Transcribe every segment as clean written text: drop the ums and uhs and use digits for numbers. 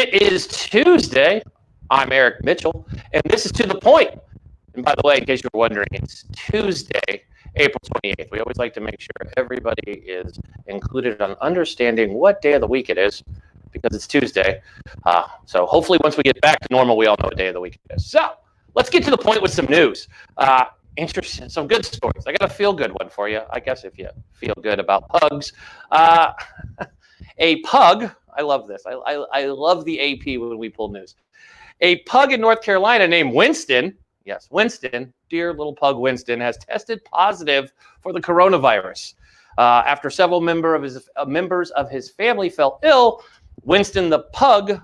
It is Tuesday. I'm Eric Mitchell, and this is To the Point. And by the way, in case you're wondering, it's Tuesday, April 28th. We always like to make sure everybody is included on understanding what day of the week it is, because it's Tuesday. So hopefully once we get back to normal, we all know what day of the week it is. So let's get to the point with some news. Interesting, some good stories. I got a feel-good one for you, I guess, if you feel good about pugs. A pug, I love this. I love the AP when we pull news. A pug in North Carolina named Winston, yes, Winston, dear little pug Winston, has tested positive for the coronavirus. After several members of his family fell ill, Winston the pug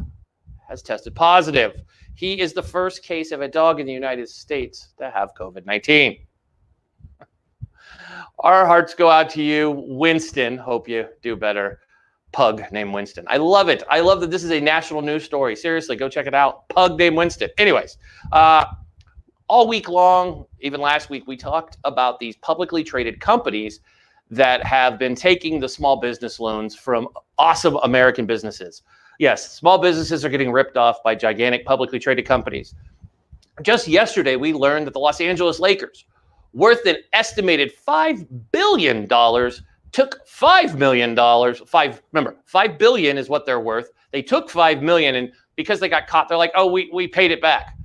has tested positive. He is the first case of a dog in the United States to have COVID-19. Our hearts go out to you, Winston. Hope you do better. Pug named Winston. I love it. I love that this is a national news story. Seriously, go check it out. Pug named Winston. Anyways, all week long, even last week, we talked about these publicly traded companies that have been taking the small business loans from awesome American businesses. Yes, small businesses are getting ripped off by gigantic publicly traded companies. Just yesterday, we learned that the Los Angeles Lakers, worth an estimated $5 billion, took $5 million. Remember, $5 billion is what they're worth. They took $5 million, and because they got caught, they're like, oh, we paid it back.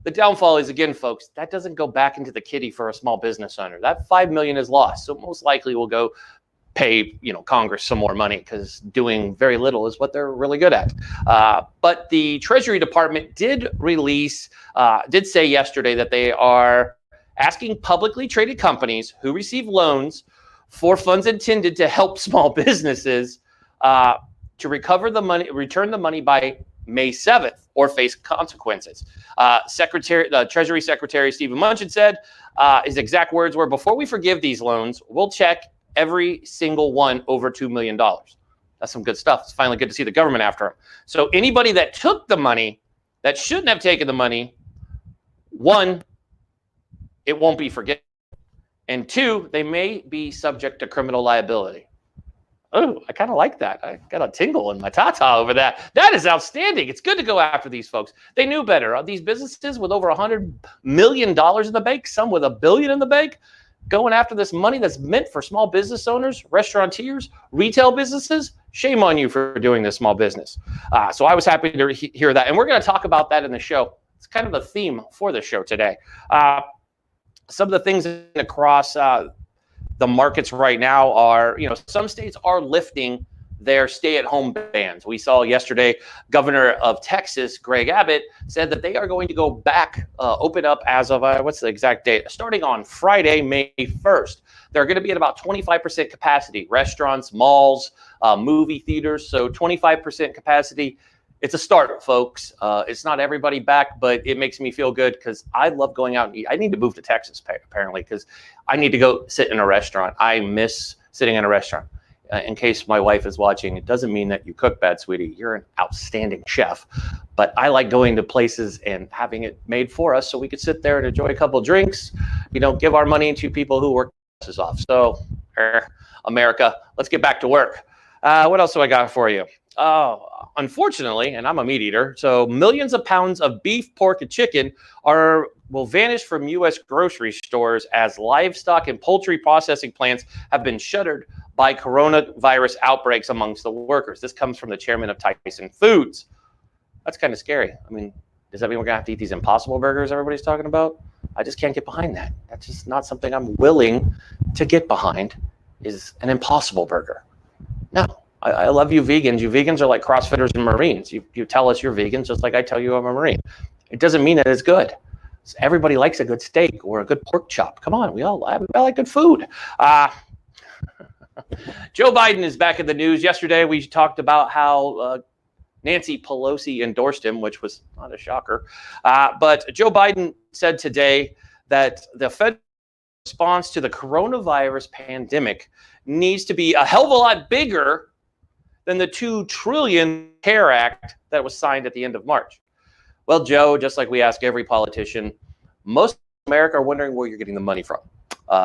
The downfall is, again, folks, that doesn't go back into the kitty for a small business owner. That $5 million is lost, so most likely will go pay, Congress some more money, because doing very little is what they're really good at. But the Treasury Department did say yesterday that they are asking publicly traded companies who receive loans for funds intended to help small businesses to return the money by May 7th or face consequences. The Treasury Secretary Stephen Mnuchin said his exact words were, "Before we forgive these loans, we'll check every single one over $2 million. That's some good stuff. It's finally good to see the government after them. So anybody that took the money that shouldn't have taken the money, one, it won't be forgiven. And two, they may be subject to criminal liability." Oh, I kind of like that. I got a tingle in my tata over that. That is outstanding. It's good to go after these folks. They knew better. These businesses with over $100 million in the bank, some with $1 billion in the bank, going after this money that's meant for small business owners, restaurateurs, retail businesses. Shame on you for doing this, small business. So I was happy to hear that. And we're going to talk about that in the show. It's kind of a theme for the show today. Some of the things across the markets right now are, some states are lifting their stay-at-home bans. We saw yesterday, Governor of Texas, Greg Abbott, said that they are going to go back, open up as of, what's the exact date? Starting on Friday, May 1st. They're going to be at about 25% capacity. Restaurants, malls, movie theaters, so 25% capacity. It's a start, folks. It's not everybody back, but it makes me feel good because I love going out and eat. I need to move to Texas, apparently, because I need to go sit in a restaurant. I miss sitting in a restaurant. In case my wife is watching, it doesn't mean that you cook bad, sweetie. You're an outstanding chef. But I like going to places and having it made for us so we could sit there and enjoy a couple of drinks, give our money to people who work us off. So, America, let's get back to work. What else do I got for you? Unfortunately, and I'm a meat eater, so millions of pounds of beef, pork, and chicken will vanish from U.S. grocery stores as livestock and poultry processing plants have been shuttered by coronavirus outbreaks amongst the workers. This comes from the chairman of Tyson Foods. That's kind of scary. I mean, does that mean we're going to have to eat these Impossible burgers everybody's talking about? I just can't get behind that. That's just not something I'm willing to get behind, is an Impossible burger. No. I love you vegans. You vegans are like CrossFitters and Marines. You tell us you're vegans just like I tell you I'm a Marine. It doesn't mean that it's good. Everybody likes a good steak or a good pork chop. Come on, we all like good food. Joe Biden is back in the news. Yesterday we talked about how Nancy Pelosi endorsed him, which was not a shocker. But Joe Biden said today that the federal response to the coronavirus pandemic needs to be a hell of a lot bigger than the $2 trillion CARE Act that was signed at the end of March. Well, Joe, just like we ask every politician, most of America are wondering where you're getting the money from.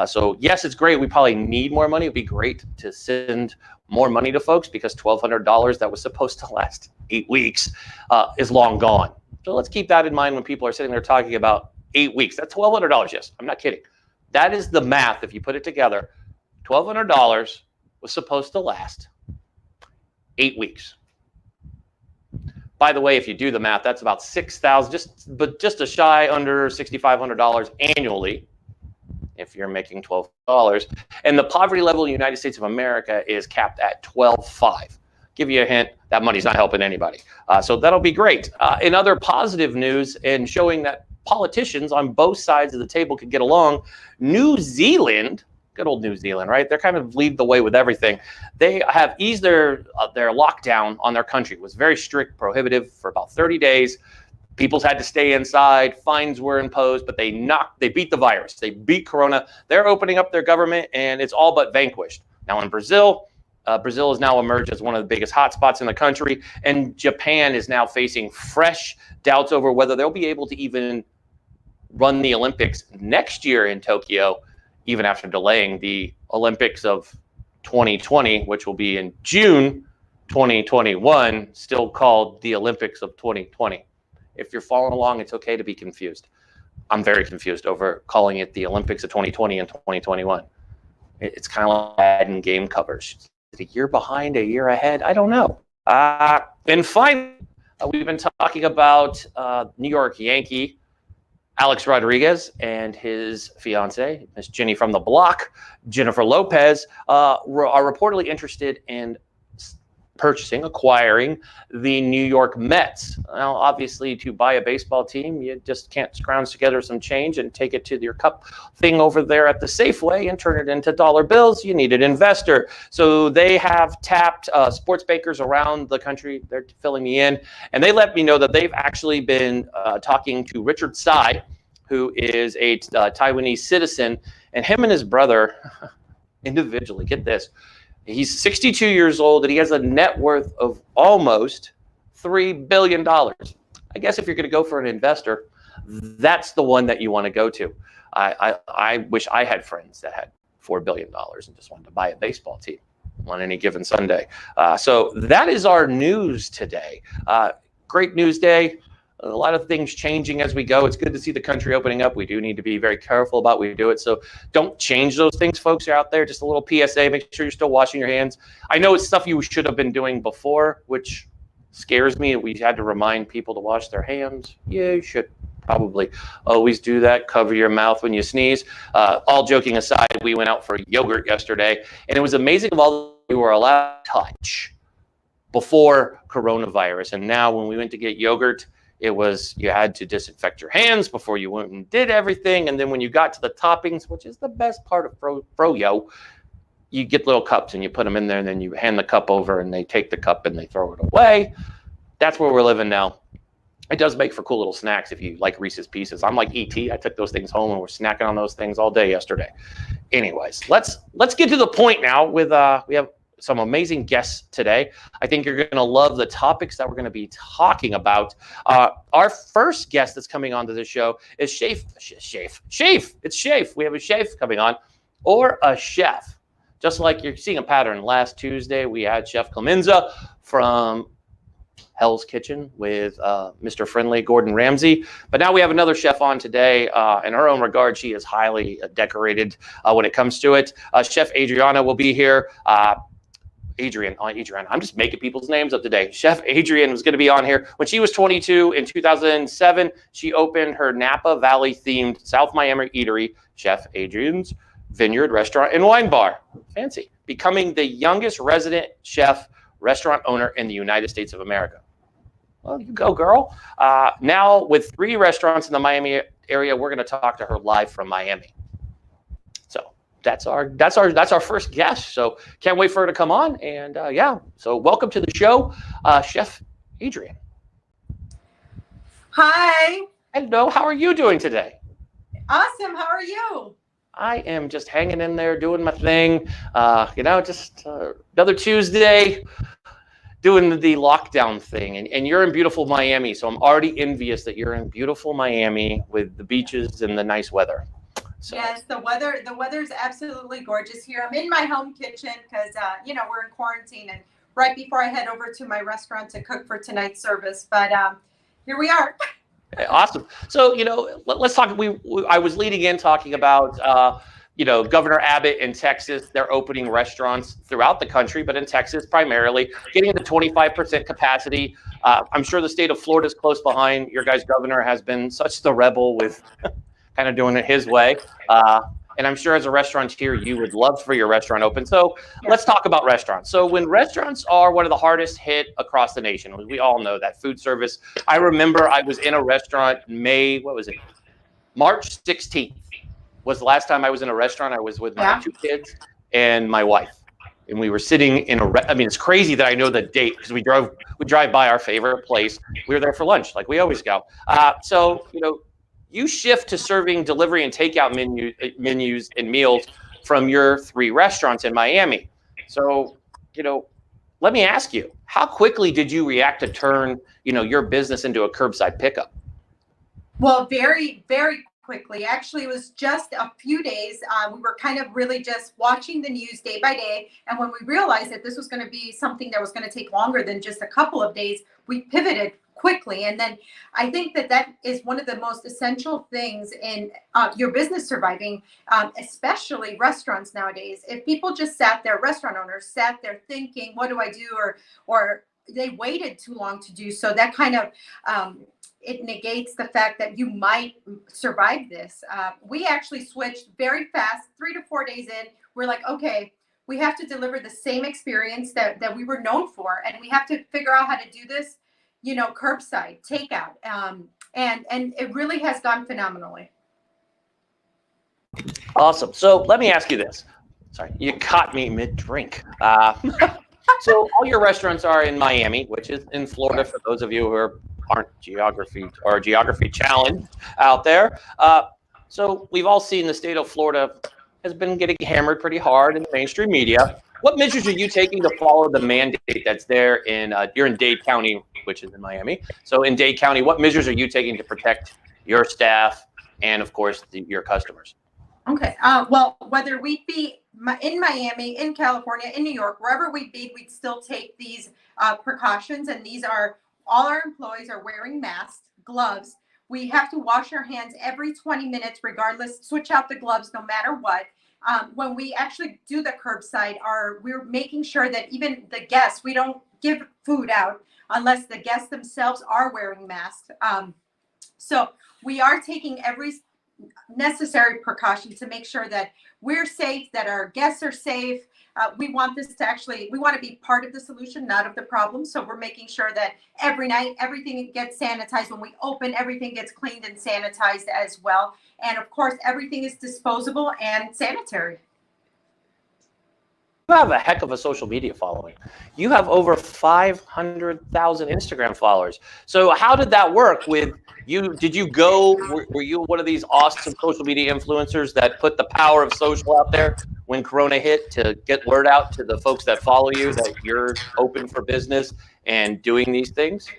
So yes, it's great. We probably need more money. It'd be great to send more money to folks because $1,200 that was supposed to last 8 weeks is long gone. So let's keep that in mind when people are sitting there talking about 8 weeks. That's $1,200. Yes, I'm not kidding. That is the math. If you put it together, $1,200 was supposed to last 8 weeks. By the way, if you do the math, that's about $6,000, just a shy under $6,500 annually if you're making $12. And the poverty level in the United States of America is capped at $12,500. Give you a hint, that money's not helping anybody. So that'll be great. In other positive news and showing that politicians on both sides of the table could get along, New Zealand, good old New Zealand, right? They're kind of lead the way with everything. They have eased their lockdown on their country. It was very strict, prohibitive for about 30 days. People had to stay inside. Fines were imposed, but they beat the virus. They beat Corona. They're opening up their government, and it's all but vanquished. Now in Brazil, Brazil has now emerged as one of the biggest hotspots in the country, and Japan is now facing fresh doubts over whether they'll be able to even run the Olympics next year in Tokyo, even after delaying the Olympics of 2020, which will be in June 2021, still called the Olympics of 2020. If you're following along, it's okay to be confused. I'm very confused over calling it the Olympics of 2020 and 2021. It's kind of like adding game covers. Is it a year behind, a year ahead? I don't know. And finally, we've been talking about New York Yankee Alex Rodriguez and his fiance, Miss Jenny from the block, Jennifer Lopez, are reportedly interested in acquiring the New York Mets. Now, obviously, to buy a baseball team, you just can't scrounge together some change and take it to your cup thing over there at the Safeway and turn it into dollar bills. You need an investor. So they have tapped sports bankers around the country. They're filling me in. And they let me know that they've actually been talking to Richard Tsai, who is a Taiwanese citizen, and him and his brother individually, get this, he's 62 years old and he has a net worth of almost $3 billion. I guess if you're going to go for an investor, that's the one that you want to go to. I wish I had friends that had $4 billion and just wanted to buy a baseball team on any given Sunday. So that is our news today. Great news day. A lot of things changing as we go. It's good to see the country opening up. We do need to be very careful about we do it. So don't change those things, folks. You're out there. Just a little PSA. Make sure you're still washing your hands. I know it's stuff you should have been doing before, which scares me. We had to remind people to wash their hands. Yeah, you should probably always do that. Cover your mouth when you sneeze. All joking aside, we went out for yogurt yesterday, and it was amazing of all we were allowed to touch before coronavirus. And now when we went to get yogurt, it was you had to disinfect your hands before you went and did everything. And then when you got to the toppings, which is the best part of froyo, you get little cups and you put them in there, and then you hand the cup over and they take the cup and they throw it away. That's where we're living now. It does make for cool little snacks if you like Reese's Pieces. I'm like E.T. I took those things home and we're snacking on those things all day yesterday. Anyways, let's get to the point now with we have some amazing guests today. I think you're going to love the topics that we're going to be talking about. Our first guest that's coming onto the show is Shafe. It's Shafe. We have a Shafe coming on, or a chef. Just like you're seeing a pattern. Last Tuesday, we had Chef Clemenza from Hell's Kitchen with Mr. Friendly, Gordon Ramsay. But now we have another chef on today. In her own regard, she is highly decorated when it comes to it. Chef Adrianne will be here. Adrianne. I'm just making people's names up today. Chef Adrianne was going to be on here. When she was 22 in 2007, she opened her Napa Valley themed South Miami eatery, Chef Adrianne's Vineyard Restaurant and Wine Bar. Fancy. Becoming the youngest resident chef restaurant owner in the United States of America. Well, you go, girl. Now with 3 restaurants in the Miami area, we're going to talk to her live from Miami. That's our first guest. So can't wait for her to come on. And yeah, so welcome to the show, Chef Adrianne. Hi. Hello. How are you doing today? Awesome. How are you? I am just hanging in there, doing my thing. Just another Tuesday, doing the lockdown thing. And you're in beautiful Miami, so I'm already envious that you're in beautiful Miami with the beaches and the nice weather. So. Yes, the weather is absolutely gorgeous here. I'm in my home kitchen because we're in quarantine, and right before I head over to my restaurant to cook for tonight's service. But here we are. Awesome. So, let's talk. I was leading in talking about, Governor Abbott in Texas. They're opening restaurants throughout the country, but in Texas primarily, getting to 25% capacity. I'm sure the state of Florida is close behind. Your guys' governor has been such the rebel with kind of doing it his way. And I'm sure as a restaurateur, you would love for your restaurant open. So let's talk about restaurants. So when restaurants are one of the hardest hit across the nation, we all know that food service. I remember I was in a restaurant March 16th was the last time I was in a restaurant. I was with my 2 kids and my wife. And we were sitting in it's crazy that I know the date because we drive by our favorite place. We were there for lunch, like we always go. You shift to serving delivery and takeout menus and meals from your 3 restaurants in Miami. So, let me ask you, how quickly did you react to turn, your business into a curbside pickup? Well, very, very quickly. Actually, it was just a few days. We were kind of really just watching the news day by day. And when we realized that this was going to be something that was going to take longer than just a couple of days, we pivoted quickly. And then I think that is one of the most essential things in your business surviving, especially restaurants nowadays. If people just restaurant owners sat there thinking, what do I do? Or they waited too long to do so, that kind of it negates the fact that you might survive this. We actually switched very fast, 3 to 4 days in. We're like, okay, we have to deliver the same experience that we were known for. And we have to figure out how to do this, curbside, takeout. And it really has gone phenomenally. Awesome. So let me ask you this. Sorry, you caught me mid-drink. So all your restaurants are in Miami, which is in Florida, for those of you who aren't geography challenged out there. So we've all seen the state of Florida has been getting hammered pretty hard in the mainstream media. What measures are you taking to follow the mandate that's there you're in Dade County, which is in Miami. So in Dade County, what measures are you taking to protect your staff and, of course, your customers? Okay. Well, whether we be in Miami, in California, in New York, wherever we be, we'd still take these precautions. And these are all our employees are wearing masks, gloves. We have to wash our hands every 20 minutes, regardless, switch out the gloves no matter what. When we actually do the curbside, we're making sure that even the guests, we don't give food out unless the guests themselves are wearing masks. So we are taking every necessary precaution to make sure that we're safe, that our guests are safe. We want to be part of the solution, not of the problem. So we're making sure that every night, everything gets sanitized. When we open, everything gets cleaned and sanitized as well. And of course, everything is disposable and sanitary. You have a heck of a social media following. You have over 500,000 Instagram followers. So how did that work with you? Were you one of these awesome social media influencers that put the power of social out there when Corona hit to get word out to the folks that follow you that you're open for business and doing these things?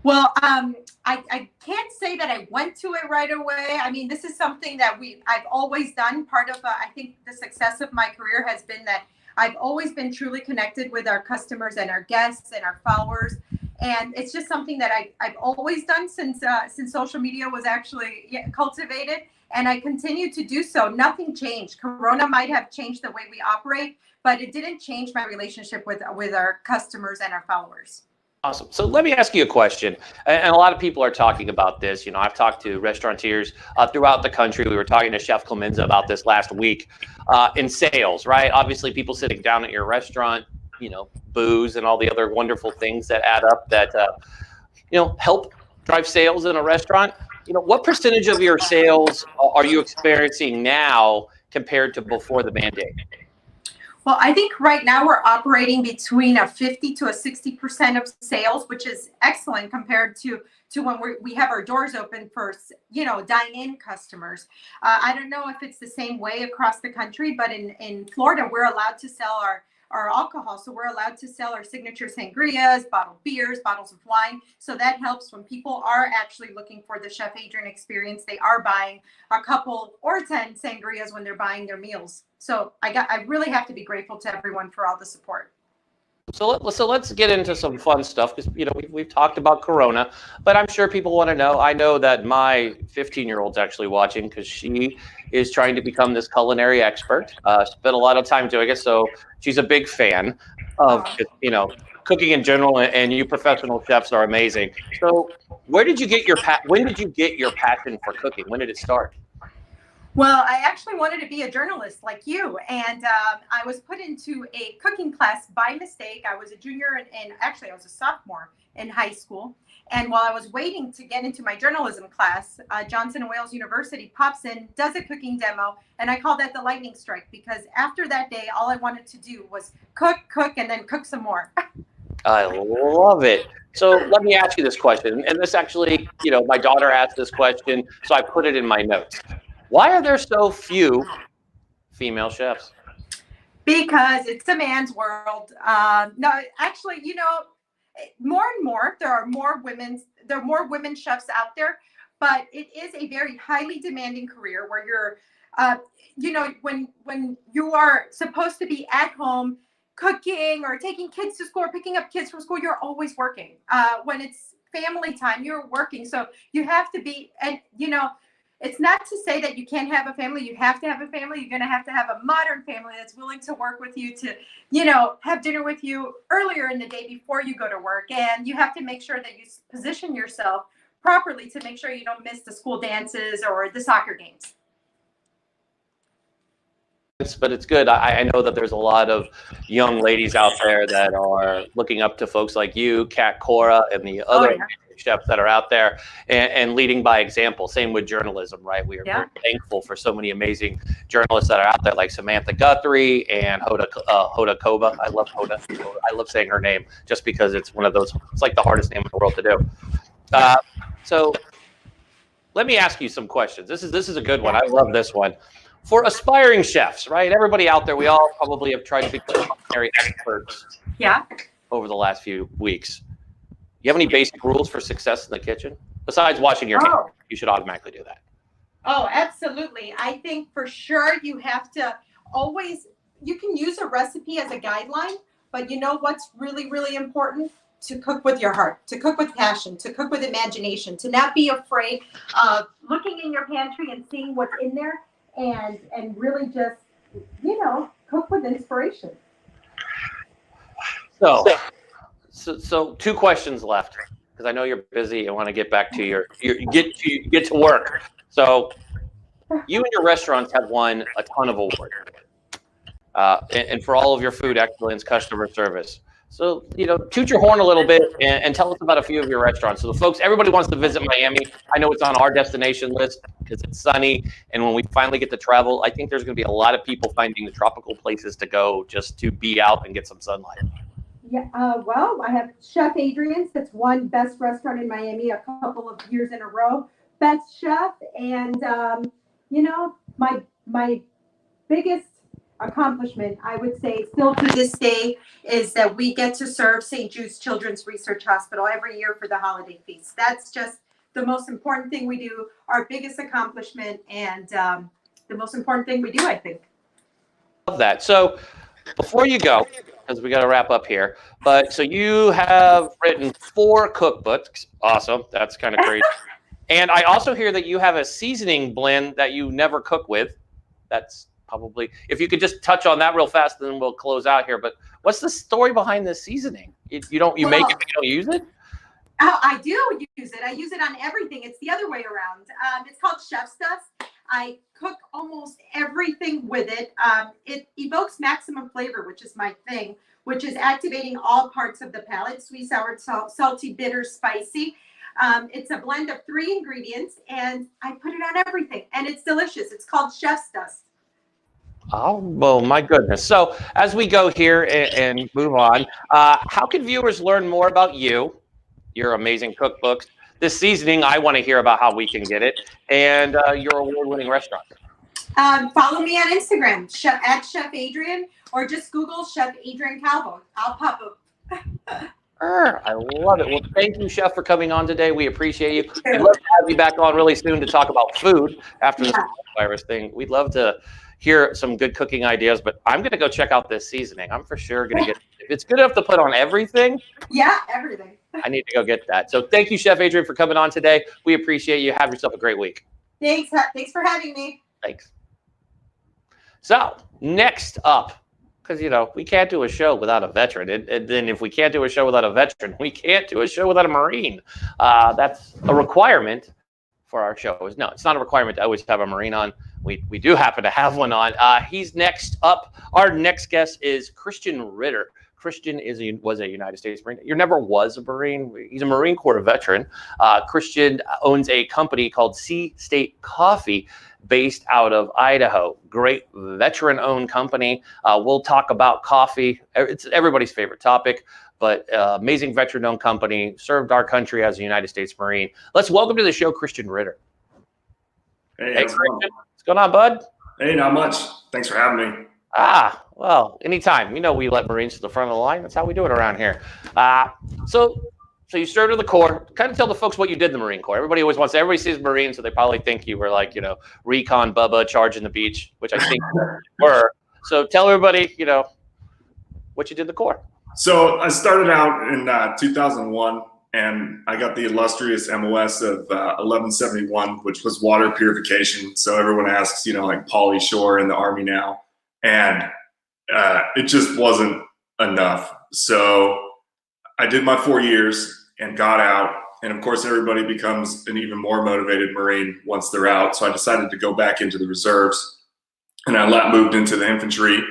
Well, I can't say that I went to it right away. I mean, this is something that I've always done. Part of, I think the success of my career has been that I've always been truly connected with our customers and our guests and our followers. And it's just something that I've always done since social media was actually cultivated. And I continue to do so. Nothing changed. Corona might have changed the way we operate, but it didn't change my relationship with our customers and our followers. Awesome. So let me ask you a question. And a lot of people are talking about this. I've talked to restaurateurs throughout the country. We were talking to Chef Clemenza about this last week in sales, right? Obviously, people sitting down at your restaurant, booze and all the other wonderful things that add up that, help drive sales in a restaurant. What percentage of your sales are you experiencing now compared to before the mandate? Well, I think right now we're operating between a 50 to a 60% of sales, which is excellent compared to when we have our doors open for, dine-in customers. I don't know if it's the same way across the country, but in Florida, we're allowed to sell our alcohol. So we're allowed to sell our signature sangrias, bottled beers, bottles of wine. So that helps when people are actually looking for the Chef Adrianne experience. They are buying a couple or 10 sangrias when they're buying their meals. So I really have to be grateful to everyone for all the support. So let's get into some fun stuff, because we've talked about Corona, but I'm sure people want to know. I know that my 15-year-old's actually watching, because she is trying to become this culinary expert. Spent a lot of time doing it, so she's a big fan of cooking in general, and you professional chefs are amazing. So when did you get your passion for cooking? When did it start? Well, I actually wanted to be a journalist like you, and I was put into a cooking class by mistake. I was a junior, and actually I was a sophomore in high school. And while I was waiting to get into my journalism class, Johnson & Wales University pops in, does a cooking demo, and I call that the lightning strike, because after that day, all I wanted to do was cook, and then cook some more. I love it. So let me ask you this question, and this actually, my daughter asked this question, so I put it in my notes. Why are there so few female chefs? Because it's a man's world. No, actually, more and more, there are more women chefs out there, but it is a very highly demanding career where you're, when you are supposed to be at home cooking or taking kids to school or picking up kids from school, you're always working. When it's family time, you're working. So you have to be, and it's not to say that you can't have a family. You have to have a family. You're going to have a modern family that's willing to work with you, to, have dinner with you earlier in the day before you go to work. And you have to make sure that you position yourself properly to make sure you don't miss the school dances or the soccer games. But it's good. I know that there's a lot of young ladies out there that are looking up to folks like you, Kat Cora, and the other chefs that are out there, and leading by example. Same with journalism, right? We are very thankful for so many amazing journalists that are out there, like Samantha Guthrie and Hoda Kova. I love Hoda. I love saying her name just because it's one of those. It's like the hardest name in the world to do. So let me ask you some questions. This is a good one. I love this one. For aspiring chefs, right? Everybody out there, we all probably have tried to become culinary experts over the last few weeks. You have any basic rules for success in the kitchen? Besides washing your hands, you should automatically do that. Oh, absolutely. I think for sure you have to always, you can use a recipe as a guideline, but you know what's really, really important? To cook with your heart, to cook with passion, to cook with imagination, to not be afraid of looking in your pantry and seeing what's in there, and really just, cook with inspiration. So 2 questions left, because I know you're busy and want to get back to your get to work. So you and your restaurants have won a ton of awards, and for all of your food excellence, customer service. So, toot your horn a little bit and tell us about a few of your restaurants. So the folks, everybody wants to visit Miami. I know it's on our destination list because it's sunny. And when we finally get to travel, I think there's going to be a lot of people finding the tropical places to go just to be out and get some sunlight. Yeah, well, I have Chef Adrianne's. That's won Best Restaurant in Miami a couple of years in a row. Best Chef. And, my biggest accomplishment, I would say, still to this day, is that we get to serve St. Jude's Children's Research Hospital every year for the holiday feast. That's just the most important thing we do, our biggest accomplishment, and the most important thing we do, I think. Love that. So before you go, because we got to wrap up here, so you have written 4 cookbooks. Awesome. That's kind of crazy. And I also hear that you have a seasoning blend that you never cook with. That's probably, if you could just touch on that real fast, then we'll close out here. But what's the story behind this seasoning? You make it, but you don't use it? I do use it. I use it on everything. It's the other way around. It's called Chef's Dust. I cook almost everything with it. It evokes maximum flavor, which is my thing, which is activating all parts of the palate: sweet, sour, salty, bitter, spicy. It's a blend of 3 ingredients, and I put it on everything, and it's delicious. It's called Chef's Dust. Oh, well, my goodness. So as we go here and move on, how can viewers learn more about you, your amazing cookbooks, this seasoning? I want to hear about how we can get it, and your award-winning restaurant. Follow me on Instagram, at Chef Adrianne, or just Google Chef Adrianne Calvo. I'll pop up. I love it. Well, thank you, Chef, for coming on today. We appreciate you. Thank We'd you. love to have you back on really soon to talk about food after this virus thing. We'd love to hear some good cooking ideas, but I'm going to go check out this seasoning. I'm for sure going to get, if it's good enough to put on everything. Yeah, everything. I need to go get that. So thank you, Chef Adrianne, for coming on today. We appreciate you. Have yourself a great week. Thanks. Thanks for having me. Thanks. So next up, because, we can't do a show without a veteran. And then if we can't do a show without a veteran, we can't do a show without a Marine. That's a requirement for our shows. No, it's not a requirement to always have a Marine on. We do happen to have one on. He's next up. Our next guest is Kristian Ritter. Kristian was a United States Marine. He never was a Marine. He's a Marine Corps veteran. Kristian owns a company called Sea State Coffee based out of Idaho. Great veteran-owned company. We'll talk about coffee. It's everybody's favorite topic, but amazing veteran-owned company, served our country as a United States Marine. Let's welcome to the show Kristian Ritter. Hey, Kristian. What's going on, bud? Hey, not much. Thanks for having me. Well, anytime. We let Marines to the front of the line. That's how we do it around here. So you served in the Corps. Kind of tell the folks what you did in the Marine Corps. Everybody sees Marine, so they probably think you were like, recon Bubba charging the beach, which I think you were. So tell everybody, what you did in the Corps. So I started out in 2001, and I got the illustrious MOS of 1171, which was water purification. So everyone asks, like Pauly Shore in the Army now. And it just wasn't enough. So I did my 4 years and got out. And of course, everybody becomes an even more motivated Marine once they're out. So I decided to go back into the reserves. And I moved into the infantry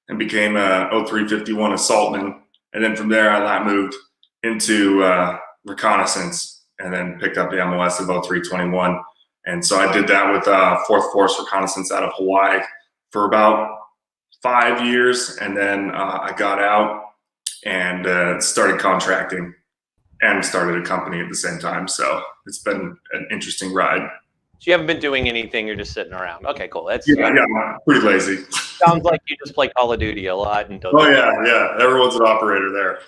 and became a 0351 assaultman. And then from there, I moved into reconnaissance and then picked up the MOS of 0321. And so I did that with 4th Force Reconnaissance out of Hawaii for about 5 years, and then I got out and started contracting and started a company at the same time. So it's been an interesting ride. So you haven't been doing anything. You're just sitting around. Okay, cool. That's I'm pretty lazy. Sounds like you just play Call of Duty a lot. And oh yeah. Everyone's an operator there.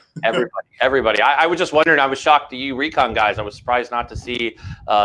Everybody. I was just wondering. I was shocked to you recon guys. I was surprised not to see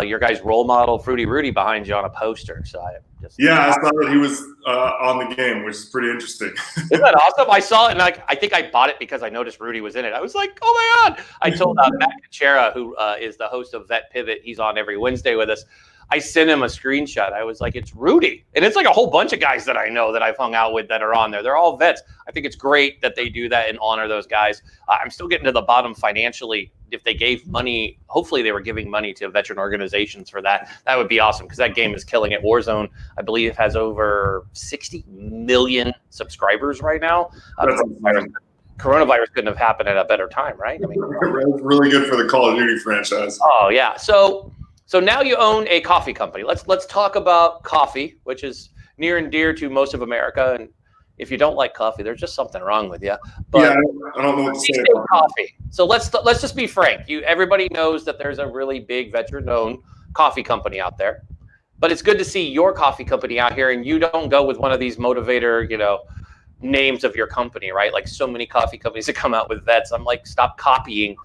your guys' role model, Fruity Rudy, behind you on a poster. So I saw that he was on the game, which is pretty interesting. Isn't that awesome? I saw it, and I think I bought it because I noticed Rudy was in it. I was like, oh my God. I told Matt Kuchera, who is the host of Vet Pivot, he's on every Wednesday with us. I sent him a screenshot. I was like, it's Rudy. And it's like a whole bunch of guys that I know that I've hung out with that are on there. They're all vets. I think it's great that they do that and honor those guys. I'm still getting to the bottom financially. If they gave money, hopefully they were giving money to veteran organizations for that. That would be awesome because that game is killing it. Warzone, I believe, has over 60 million subscribers right now. Coronavirus couldn't have happened at a better time, right? I mean, really good for the Call of Duty franchise. Oh, yeah. So now you own a coffee company. Let's talk about coffee, which is near and dear to most of America. And if you don't like coffee, there's just something wrong with you. But yeah, I don't know what to say about coffee. So let's just be frank. Everybody knows that there's a really big veteran-owned coffee company out there. But it's good to see your coffee company out here, and you don't go with one of these motivator, names of your company, right? Like so many coffee companies that come out with vets. I'm like, stop copying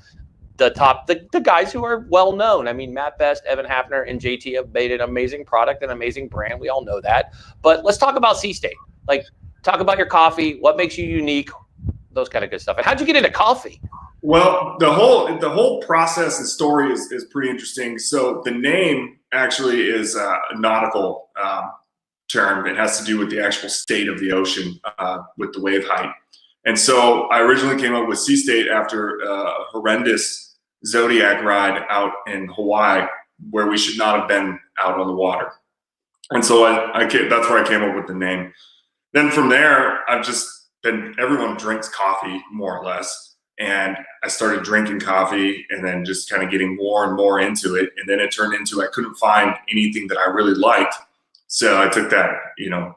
the guys who are well known. I mean, Matt Best, Evan Hafner, and JT have made an amazing product, an amazing brand. We all know that. But let's talk about Sea State. Like, talk about your coffee, what makes you unique, those kind of good stuff. And how'd you get into coffee? Well, the whole process and story is pretty interesting. So the name actually is a nautical term. It has to do with the actual state of the ocean with the wave height. And so I originally came up with Sea State after a horrendous Zodiac ride out in Hawaii where we should not have been out on the water. And so that's where I came up with the name. Then from there, I've just been, everyone drinks coffee more or less. And I started drinking coffee and then just kind of getting more and more into it. And then it turned into, I couldn't find anything that I really liked. So I took that,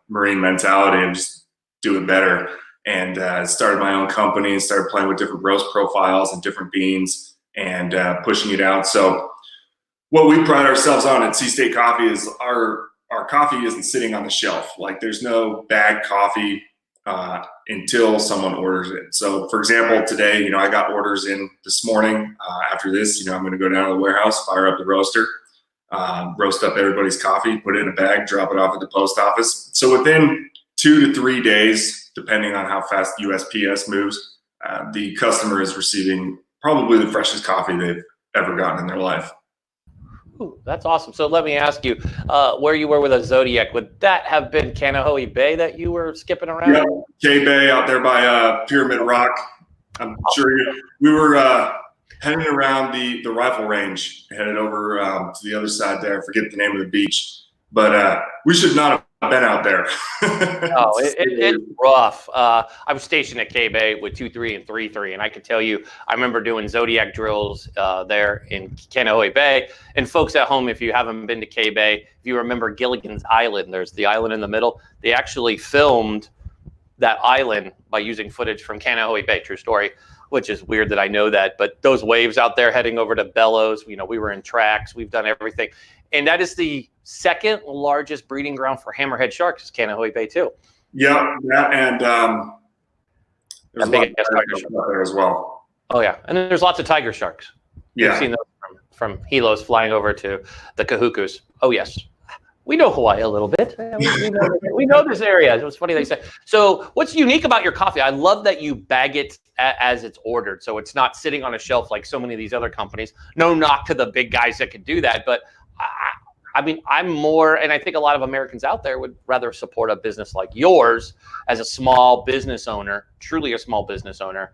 Marine mentality and just do it better. And started my own company and started playing with different roast profiles and different beans and pushing it out. So what we pride ourselves on at Sea State Coffee is our our coffee isn't sitting on the shelf. Like there's no bag coffee until someone orders it. So for example, today, I got orders in this morning. After this, I'm going to go down to the warehouse, fire up the roaster, roast up everybody's coffee, put it in a bag, drop it off at the post office. So within 2 to 3 days, depending on how fast USPS moves, the customer is receiving probably the freshest coffee they've ever gotten in their life. Ooh, that's awesome. So let me ask you, where you were with a Zodiac, would that have been Kaneohe Bay that you were skipping around? Yeah, K-Bay out there by Pyramid Rock. I'm sure we were heading around the rifle range, headed over to the other side there. I forget the name of the beach, but we should not have been out there. Oh, it's rough. I was stationed at K-Bay with 2-3 and 3-3, and I can tell you, I remember doing Zodiac drills there in Kaneohe Bay. And folks at home, if you haven't been to K-Bay, if you remember Gilligan's Island, there's the island in the middle. They actually filmed that island by using footage from Kaneohe Bay, true story, which is weird that I know that. But those waves out there heading over to Bellows, we were in tracks, we've done everything. And that is the second largest breeding ground for hammerhead sharks, is Kaneohe Bay too. Yeah, that and there's a lot of tiger sharks out there as well. Oh yeah, and then there's lots of tiger sharks. Yeah, We've seen those from Hilos flying over to the Kahukus. Oh yes, we know Hawaii a little bit. We know this area. It was funny they said. So what's unique about your coffee? I love that you bag it as it's ordered, so it's not sitting on a shelf like so many of these other companies. No knock to the big guys that can do that, but I mean, I'm more, and I think a lot of Americans out there would rather support a business like yours as a small business owner, truly a small business owner,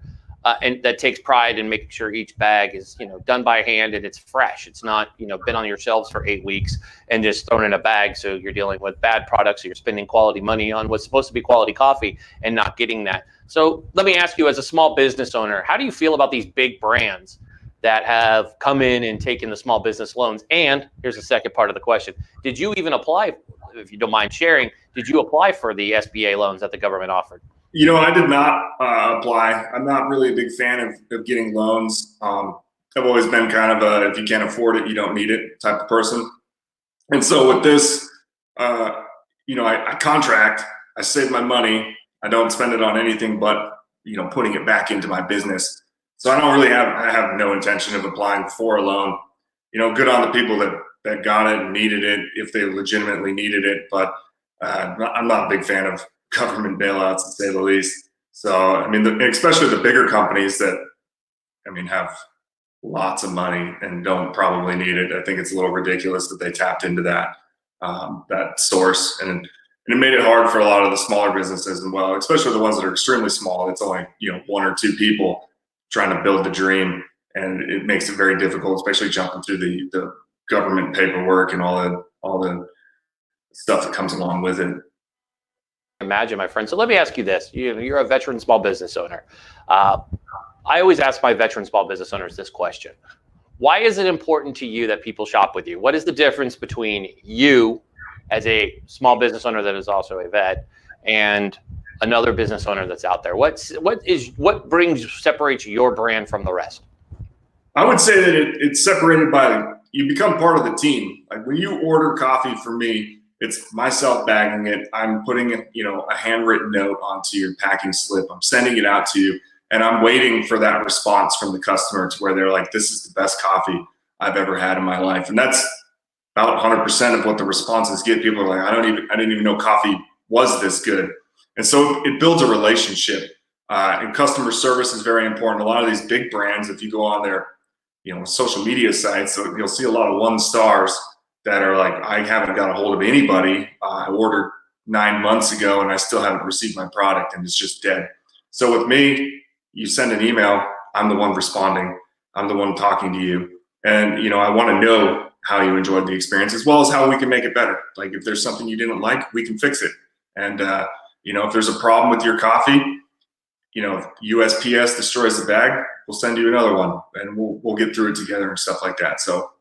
and that takes pride in making sure each bag is, done by hand and it's fresh. It's not, been on your shelves for 8 weeks and just thrown in a bag. So you're dealing with bad products, so you're spending quality money on what's supposed to be quality coffee and not getting that. So let me ask you, as a small business owner, how do you feel about these big brands that have come in and taken the small business loans? And here's the second part of the question. Did you even apply, if you don't mind sharing, did you apply for the SBA loans that the government offered? I did not apply. I'm not really a big fan of getting loans. I've always been kind of a, if you can't afford it, you don't need it type of person. And so with this, I contract, I save my money. I don't spend it on anything but, putting it back into my business. So I have no intention of applying for a loan. Good on the people that got it and needed it, if they legitimately needed it. But I'm not a big fan of government bailouts, to say the least. So, I mean, especially the bigger companies that, have lots of money and don't probably need it. I think it's a little ridiculous that they tapped into that source. And it made it hard for a lot of the smaller businesses, and well, especially the ones that are extremely small. It's only, 1 or 2 people trying to build the dream, and it makes it very difficult, especially jumping through the government paperwork and all the stuff that comes along with it. Imagine, my friend. So let me ask you this. You're a veteran small business owner. I always ask my veteran small business owners this question. Why is it important to you that people shop with you? What is the difference between you as a small business owner that is also a vet and another business owner that's out there? What separates your brand from the rest? I would say that it's separated by, you become part of the team. Like when you order coffee from me, it's myself bagging it. I'm putting a handwritten note onto your packing slip. I'm sending it out to you, and I'm waiting for that response from the customer to where they're like, "This is the best coffee I've ever had in my life." And that's about 100% of what the responses get. People are like, I didn't even know coffee was this good. And so it builds a relationship. And customer service is very important. A lot of these big brands, if you go on their social media sites, so you'll see a lot of 1 stars that are like, I haven't got a hold of anybody. I ordered 9 months ago and I still haven't received my product, and it's just dead. So with me, you send an email, I'm the one responding. I'm the one talking to you. And, I want to know how you enjoyed the experience, as well as how we can make it better. Like if there's something you didn't like, we can fix it. And, if there's a problem with your coffee, if USPS destroys the bag, we'll send you another one, and we'll get through it together and stuff like that. So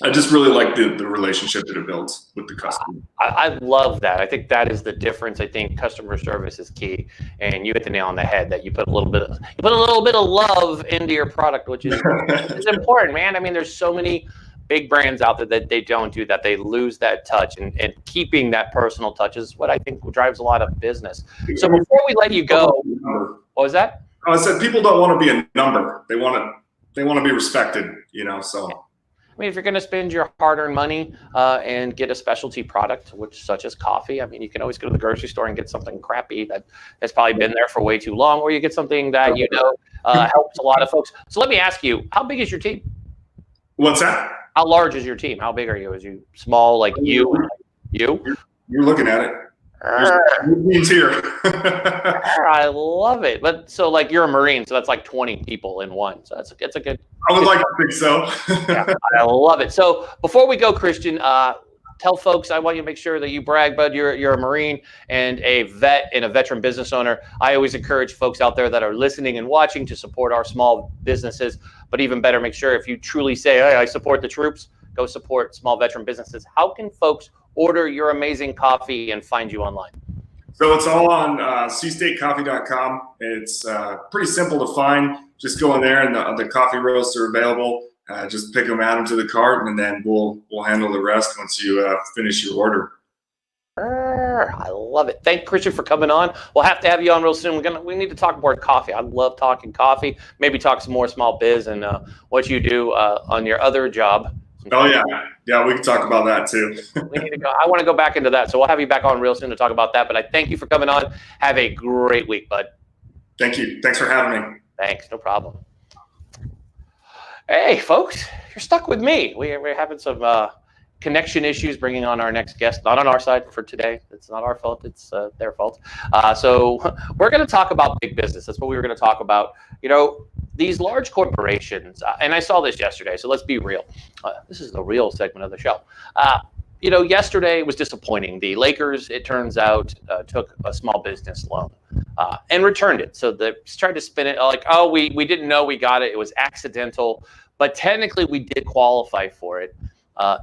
I just really like the relationship that it builds with the customer. I love that. I think that is the difference. I think customer service is key, and you hit the nail on the head that you put a little bit of love into your product, which is important, man. I mean, there's so many big brands out there that they don't do that. They lose that touch, and keeping that personal touch is what I think drives a lot of business. So before we let you go, what was that? I said people don't want to be a number. They want to be respected, so. I mean, if you're going to spend your hard-earned money and get a specialty product, such as coffee, I mean, you can always go to the grocery store and get something crappy that has probably been there for way too long, or you get something that helps a lot of folks. So let me ask you, how big is your team? What's that? How large is your team? How big are you? Is you small like you? You? You're looking at it. He's here. I love it. But so like you're a Marine, so that's like 20 people in one. So it's a good. I would like to think so. Yeah, I love it. So before we go, Kristian, tell folks, I want you to make sure that you brag, bud. You're a Marine and a vet and a veteran business owner. I always encourage folks out there that are listening and watching to support our small businesses. But even better, make sure if you truly say, hey, I support the troops, go support small veteran businesses. How can folks order your amazing coffee and find you online? So it's all on seastatecoffee.com. It's pretty simple to find. Just go in there and the coffee roasts are available. Just pick them, add them to the cart, and then we'll handle the rest once you finish your order. I love it. Thank Kristian for coming on. We'll have to have you on real soon. We need to talk more coffee. I love talking coffee. Maybe talk some more small biz and what you do on your other job. Oh yeah, we can talk about that too. We need to go. I want to go back into that, so we'll have you back on real soon to talk about that. But I thank you for coming on. Have a great week, bud. Thank you. Thanks for having me. Thanks. No problem. Hey, folks, you're stuck with me. We're having some connection issues bringing on our next guest. Not on our side for today. It's not our fault. It's their fault. So we're going to talk about big business. That's what we were going to talk about. These large corporations, and I saw this yesterday, so let's be real. This is the real segment of the show. Yesterday was disappointing. The Lakers, it turns out, took a small business loan and returned it. So they tried to spin it like, oh, we didn't know we got it. It was accidental. But technically, we did qualify for it.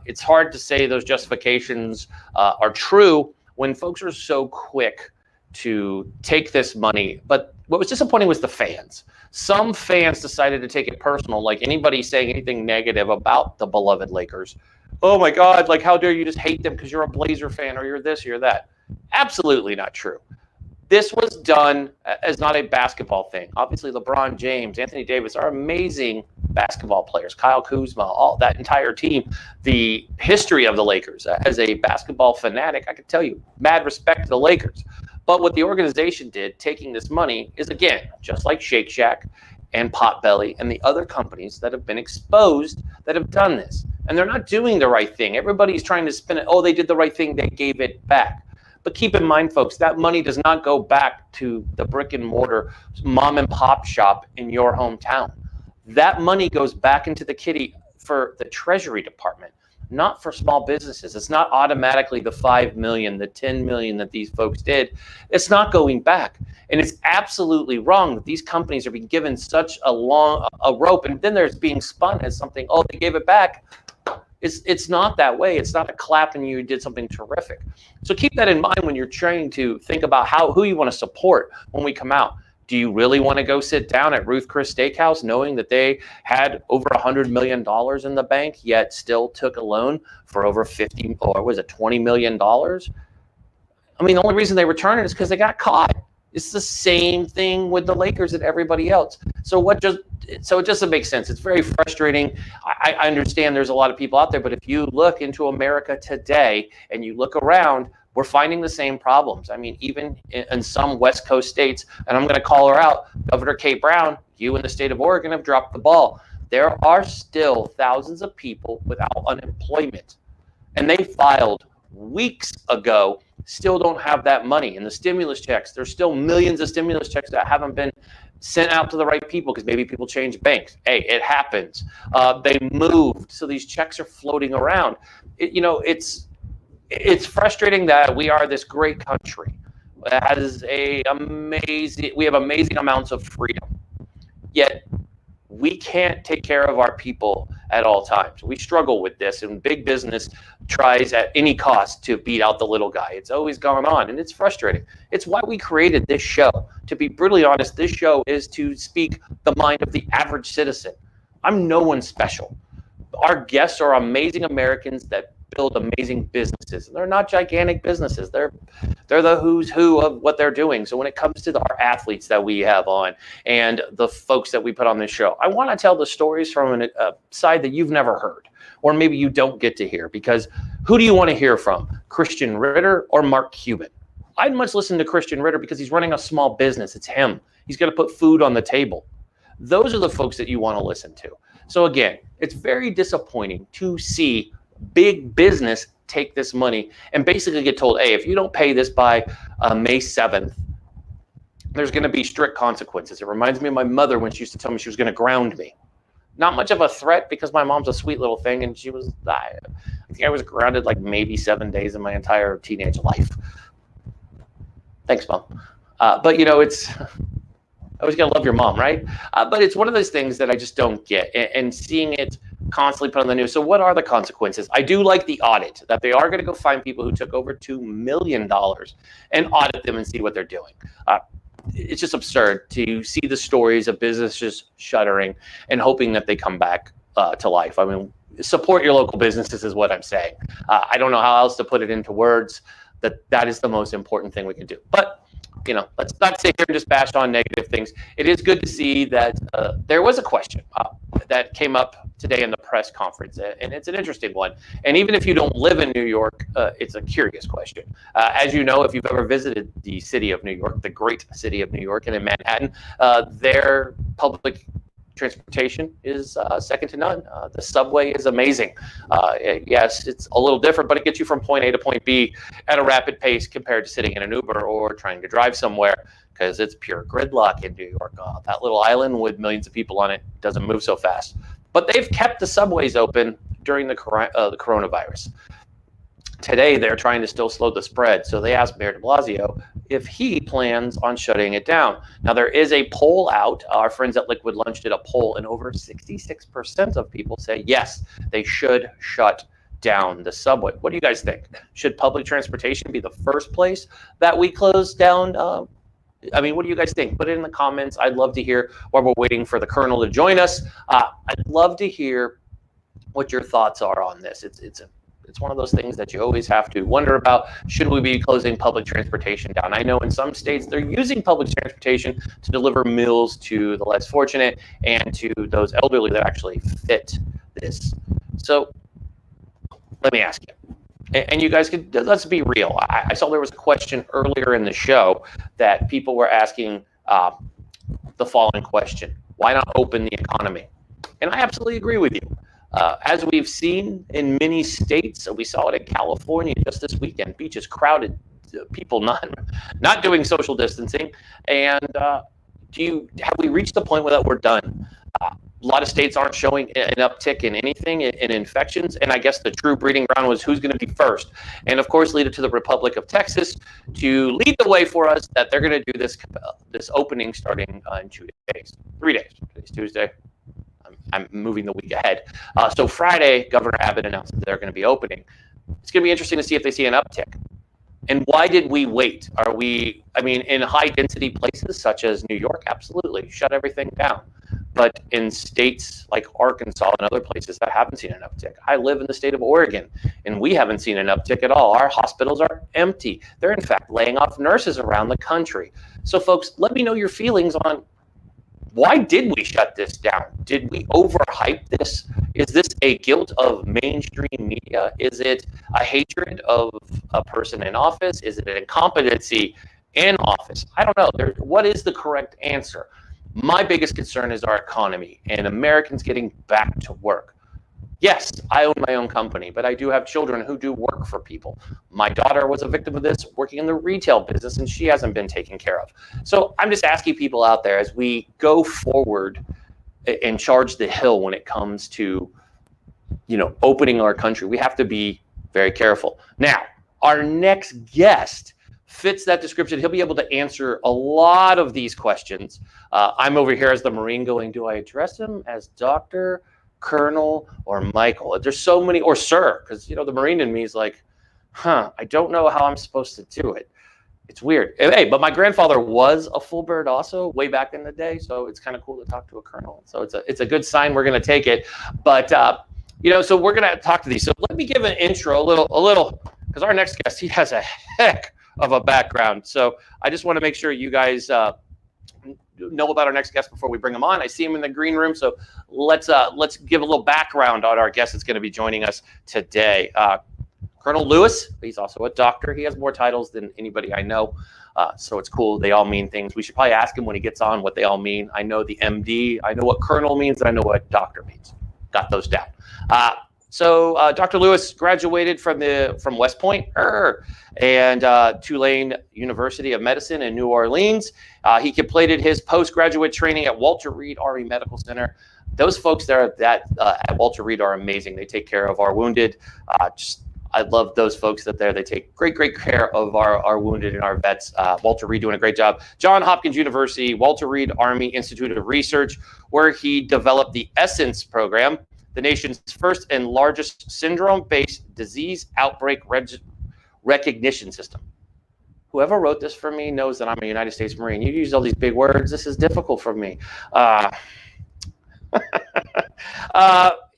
It's hard to say those justifications are true when folks are so quick to take this money. But what was disappointing was the fans. Some fans decided to take it personal, like anybody saying anything negative about the beloved Lakers. Oh my God, like how dare you just hate them because you're a Blazer fan or you're this or you're that. Absolutely not true. This was done as not a basketball thing. Obviously, LeBron James, Anthony Davis are amazing basketball players. Kyle Kuzma, all that entire team. The history of the Lakers, as a basketball fanatic, I can tell you, mad respect to the Lakers. But what the organization did, taking this money, is again, just like Shake Shack and Potbelly and the other companies that have been exposed that have done this. And they're not doing the right thing. Everybody's trying to spin it. Oh, they did the right thing. They gave it back. But keep in mind, folks, that money does not go back to the brick and mortar mom and pop shop in your hometown. That money goes back into the kitty for the Treasury Department, not for small businesses. It's not automatically the $5 million, the $10 million that these folks did. It's not going back. And it's absolutely wrong that these companies are being given such a rope, and then there's being spun as something, oh, they gave it back. It's not that way. It's not a clap and you did something terrific. So keep that in mind when you're trying to think about who you want to support when we come out. Do you really want to go sit down at Ruth Chris Steakhouse knowing that they had over $100 million in the bank, yet still took a loan for over $20 million? I mean, the only reason they returned it is because they got caught. It's the same thing with the Lakers and everybody else. So it doesn't make sense. It's very frustrating. I understand there's a lot of people out there, but if you look into America today and you look around, we're finding the same problems. I mean, even in some West Coast states, and I'm going to call her out, Governor Kate Brown, you in the state of Oregon have dropped the ball. There are still thousands of people without unemployment, and they filed weeks ago, still don't have that money. And the stimulus checks, there's still millions of stimulus checks that haven't been sent out to the right people because maybe people change banks. Hey, it happens. They moved, so these checks are floating around. It's frustrating that we are this great country that has we have amazing amounts of freedom, yet we can't take care of our people at all times. We struggle with this, and big business tries at any cost to beat out the little guy. It's always gone on, and it's frustrating. It's why we created this show. To be brutally honest, this show is to speak the mind of the average citizen. I'm no one special. our guests are amazing Americans that build amazing businesses. They're not gigantic businesses. They're the who's who of what they're doing. So when it comes to our athletes that we have on and the folks that we put on this show, I want to tell the stories from a side that you've never heard, or maybe you don't get to hear, because who do you want to hear from? Kristian Ritter or Mark Cuban? I'd much listen to Kristian Ritter because he's running a small business. It's him. He's going to put food on the table. Those are the folks that you want to listen to. So again, it's very disappointing to see big business take this money and basically get told, hey, if you don't pay this by May 7th, there's going to be strict consequences. It reminds me of my mother when she used to tell me she was going to ground me. Not much of a threat because my mom's a sweet little thing, and she was, I think I was grounded like maybe 7 days in my entire teenage life. Thanks, Mom. But, you know, it's... I always gotta love your mom, right? But it's one of those things that I just don't get, and seeing it constantly put on the news. So what are the consequences? I do like the audit, that they are gonna go find people who took over $2 million and audit them and see what they're doing. It's just absurd to see the stories of businesses shuttering and hoping that they come back to life. I mean, support your local businesses is what I'm saying. I don't know how else to put it into words. That is the most important thing we can do. But you know, let's not sit here and just bash on negative things. It is good to see that there was a question that came up today in the press conference, and it's an interesting one. And even if you don't live in New York, it's a curious question. As you know, if you've ever visited the city of New York, the great city of New York and in Manhattan, their public transportation is second to none. The subway is amazing. Yes, it's a little different, but it gets you from point A to point B at a rapid pace compared to sitting in an Uber or trying to drive somewhere, because it's pure gridlock in New York. That little island with millions of people on it doesn't move so fast. But they've kept the subways open during the coronavirus. Today, they're trying to still slow the spread. So they asked Mayor de Blasio if he plans on shutting it down. Now, there is a poll out. Our friends at Liquid Lunch did a poll, and over 66% of people say, yes, they should shut down the subway. What do you guys think? Should public transportation be the first place that we close down? I mean, what do you guys think? Put it in the comments. I'd love to hear while we're waiting for the Colonel to join us. I'd love to hear what your thoughts are on this. It's one of those things that you always have to wonder about. Should we be closing public transportation down? I know in some states they're using public transportation to deliver meals to the less fortunate and to those elderly that actually fit this. So let me ask you, and you guys could, let's be real. I saw there was a question earlier in the show that people were asking the following question: why not open the economy? And I absolutely agree with you. As we've seen in many states, we saw it in California just this weekend, beaches crowded, people not doing social distancing. And have we reached the point where that we're done? A lot of states aren't showing an uptick in anything in infections, and I guess the true breeding ground was who's going to be first. And of course, lead it to the Republic of Texas to lead the way for us that they're going to do this opening starting in 3 days. Today's Tuesday. I'm moving the week ahead. So Friday, Governor Abbott announced that they're going to be opening. It's going to be interesting to see if they see an uptick. And why did we wait? In high density places such as New York, absolutely, shut everything down. But in states like Arkansas and other places that haven't seen an uptick. I live in the state of Oregon, and we haven't seen an uptick at all. Our hospitals are empty. They're in fact laying off nurses around the country. So folks, let me know your feelings on why did we shut this down? Did we overhype this? Is this a guilt of mainstream media? Is it a hatred of a person in office? Is it an incompetency in office? I don't know. What is the correct answer? My biggest concern is our economy and Americans getting back to work. Yes, I own my own company, but I do have children who do work for people. My daughter was a victim of this working in the retail business, and she hasn't been taken care of. So I'm just asking people out there, as we go forward and charge the hill when it comes to, opening our country, we have to be very careful. Now, our next guest fits that description. He'll be able to answer a lot of these questions. I'm over here as the Marine going, do I address him as Dr., Colonel, or Michael? There's so many, or sir, because the Marine in me is like, I don't know how I'm supposed to do it. It's weird. Hey, but my grandfather was a full bird also way back in the day, so it's kind of cool to talk to a colonel. So it's a good sign. We're going to take it. But So we're going to talk to these. So let me give an intro, a little, because our next guest, he has a heck of a background. So I just want to make sure you guys know about our next guest before we bring him on. I see him in the green room. So let's give a little background on our guest that's going to be joining us today. Colonel Lewis, he's also a doctor. He has more titles than anybody I know. So it's cool. They all mean things. We should probably ask him when he gets on what they all mean. I know the MD. I know what colonel means, and I know what doctor means. Got those down. So Dr. Lewis graduated from West Point and Tulane University of Medicine in New Orleans. He completed his postgraduate training at Walter Reed Army Medical Center. Those folks there at Walter Reed are amazing. They take care of our wounded. I love those folks there. They take great care of our wounded and our vets. Walter Reed doing a great job. Johns Hopkins University, Walter Reed Army Institute of Research, where he developed the ESSENCE program, the nation's first and largest syndrome-based disease outbreak recognition system. Whoever wrote this for me knows that I'm a United States Marine. You use all these big words. This is difficult for me.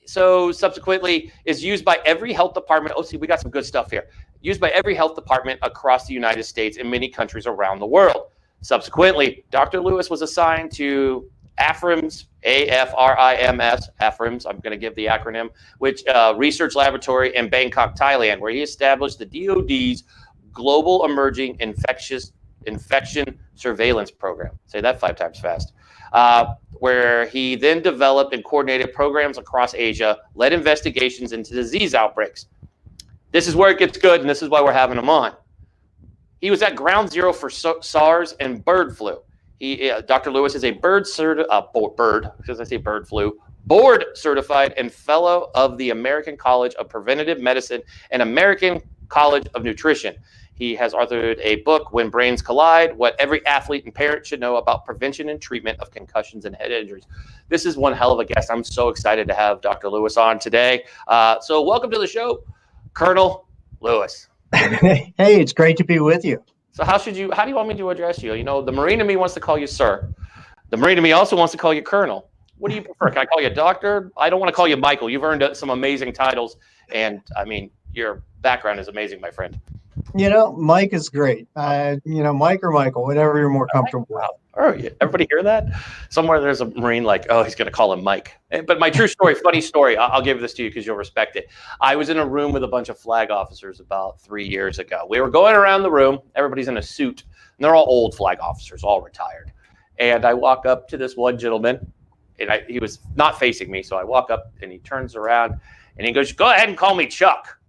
So subsequently is used by every health department. Oh, see, we got some good stuff here. Used by every health department across the United States and many countries around the world. Subsequently, Dr. Lewis was assigned to AFRIMS, AFRIMS, AFRIMS, I'm going to give the acronym, which research laboratory in Bangkok, Thailand, where he established the DoD's Global Emerging Infection Surveillance Program. Say that 5 times fast. Where he then developed and coordinated programs across Asia, led investigations into disease outbreaks. This is where it gets good, and this is why we're having him on. He was at ground zero for SARS and bird flu. Dr. Lewis is a board certified and fellow of the American College of Preventive Medicine and American College of Nutrition. He has authored a book, When Brains Collide, What Every Athlete and Parent Should Know About Prevention and Treatment of Concussions and Head Injuries. This is one hell of a guest. I'm so excited to have Dr. Lewis on today. So welcome to the show, Colonel Lewis. Hey, it's great to be with you. So how do you want me to address you? The Marine in me wants to call you sir. The Marine in me also wants to call you Colonel. What do you prefer? Can I call you doctor? I don't want to call you Michael. You've earned some amazing titles. And I mean, your background is amazing, my friend. Mike is great. Mike or Michael, whatever you're more comfortable with. Oh, yeah. Everybody hear that? Somewhere there's a Marine like, oh, he's going to call him Mike. But my true story, funny story, I'll give this to you because you'll respect it. I was in a room with a bunch of flag officers about 3 years ago. We were going around the room. Everybody's in a suit. And they're all old flag officers, all retired. And I walk up to this one gentleman, and he was not facing me. So I walk up, and he turns around, and he goes, go ahead and call me Chuck.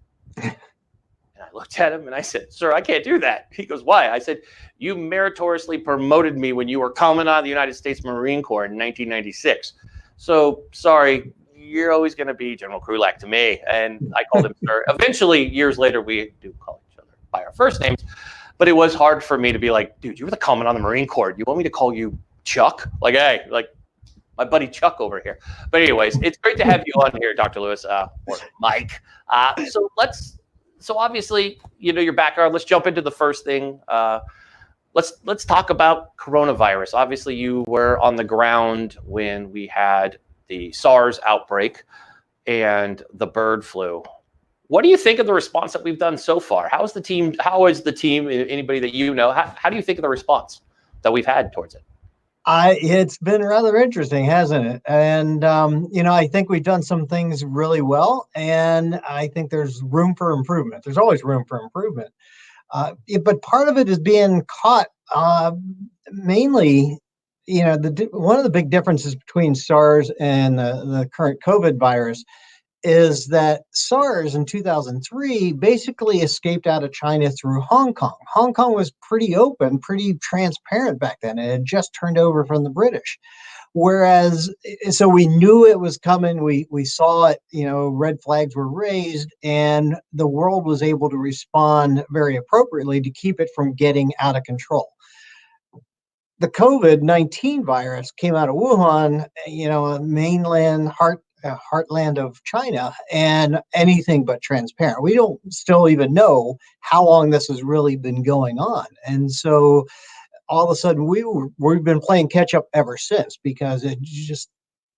I looked at him and I said, sir, I can't do that. He goes, why? I said, you meritoriously promoted me when you were Commandant of the United States Marine Corps in 1996. So sorry, you're always going to be General Krulak to me. And I called him sir. Eventually, years later, we do call each other by our first names. But it was hard for me to be like, dude, you were the Commandant of the Marine Corps. You want me to call you Chuck? Like, hey, like my buddy Chuck over here. But anyways, it's great to have you on here, Dr. Lewis, or Mike. So obviously, your background. Let's jump into the first thing. Let's talk about coronavirus. Obviously, you were on the ground when we had the SARS outbreak and the bird flu. What do you think of the response that we've done so far? How is the team? Anybody that you know? How do you think of the response that we've had towards it? It's been rather interesting, hasn't it? And, I think we've done some things really well, and I think there's room for improvement. There's always room for improvement. But part of it is being caught mainly, one of the big differences between SARS and the current COVID virus is that SARS in 2003 basically escaped out of China through Hong Kong. Hong Kong was pretty open, pretty transparent back then. It had just turned over from the British. So we knew it was coming. We saw it, red flags were raised, and the world was able to respond very appropriately to keep it from getting out of control. The COVID-19 virus came out of Wuhan, mainland heartland of China, and anything but transparent. We don't still even know how long this has really been going on. And so all of a sudden we've been playing catch up ever since, because it just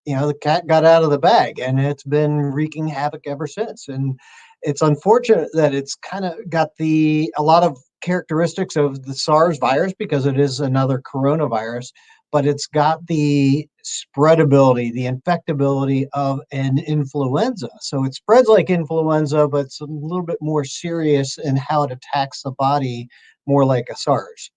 the cat got out of the bag, and it's been wreaking havoc ever since. And it's unfortunate that it's kind of got a lot of characteristics of the SARS virus because it is another coronavirus, but it's got the spreadability, the infectability of an influenza. So it spreads like influenza, but it's a little bit more serious in how it attacks the body, more like a SARS.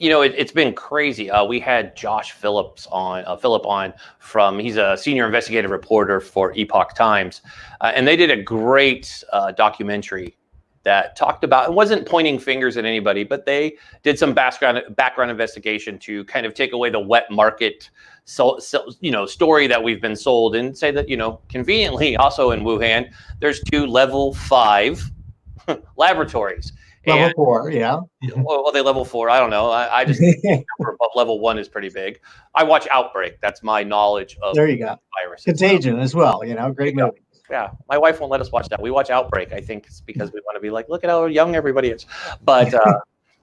It's been crazy. We had Josh Philip on from, he's a senior investigative reporter for Epoch Times. And they did a great documentary that talked about, it wasn't pointing fingers at anybody, but they did some background investigation to kind of take away the wet market story that we've been sold, and say that, conveniently also in Wuhan, there's 2 level 5 laboratories. Level 4, yeah. Well, they level 4. I don't know. I just think the number above level 1 is pretty big. I watch Outbreak. That's my knowledge of there you go. Virus. Contagion as well. Great movie. Yeah, my wife won't let us watch that. We watch Outbreak. I think it's because we want to be like, look at how young everybody is. But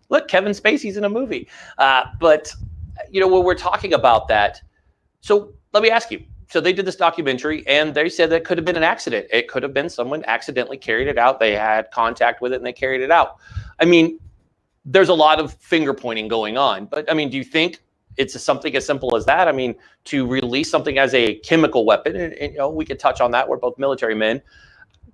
look, Kevin Spacey's in a movie. But when we're talking about that, so let me ask you. So they did this documentary, and they said that it could have been an accident. It could have been someone accidentally carried it out. They had contact with it, and they carried it out. I mean, there's a lot of finger pointing going on. But, I mean, do you think it's something as simple as that? I mean, to release something as a chemical weapon, and we could touch on that. We're both military men.